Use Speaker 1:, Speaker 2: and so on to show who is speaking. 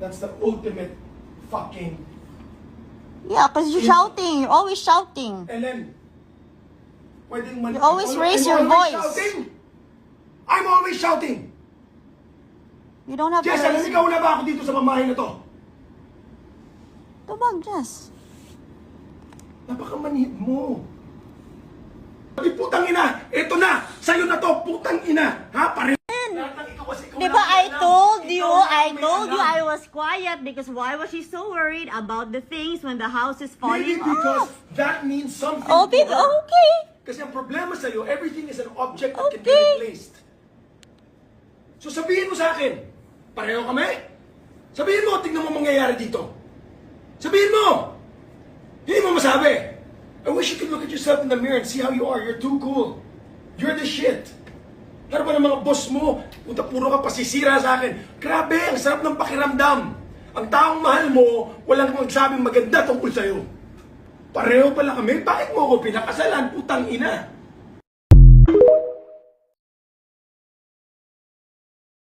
Speaker 1: That's the ultimate fucking...
Speaker 2: Yeah, because you're shouting. You're always shouting.
Speaker 1: Ellen, pwedeng
Speaker 2: You always raise your voice.
Speaker 1: I'm always shouting.
Speaker 2: You don't have
Speaker 1: Jess,
Speaker 2: to
Speaker 1: alam
Speaker 2: raise...
Speaker 1: ikaw na ba ako dito sa pamahay na to?
Speaker 2: Tumag, Jess.
Speaker 1: Napakamanhid mo. Pati putang ina, eto na, sa'yo na to, putang ina. Ha, pare?
Speaker 2: Diba, I told you I was quiet because why was she so worried about the things when the house is
Speaker 1: Maybe
Speaker 2: falling
Speaker 1: because
Speaker 2: off?
Speaker 1: that means something
Speaker 2: Oh,
Speaker 1: to
Speaker 2: babe,
Speaker 1: her.
Speaker 2: okay.
Speaker 1: Kasi ang problema sa'yo, everything is an object that can be
Speaker 2: Okay.
Speaker 1: replaced. So sabihin mo sa akin, pareho kami? Sabihin mo, tignan mo mangyayari dito. Sabihin mo! Hindi mo masabi. I wish you could look at yourself in the mirror and see how you are. You're too cool. You're the shit. Ano ba ng mga boss mo? Puta, puro ka pasisira sa akin. Grabe, ang sarap ng pakiramdam. Ang taong mahal mo, walang magsabing maganda tungkol sa'yo. Pareho pala kami. Bakit mo ako pinakasalan, putang ina?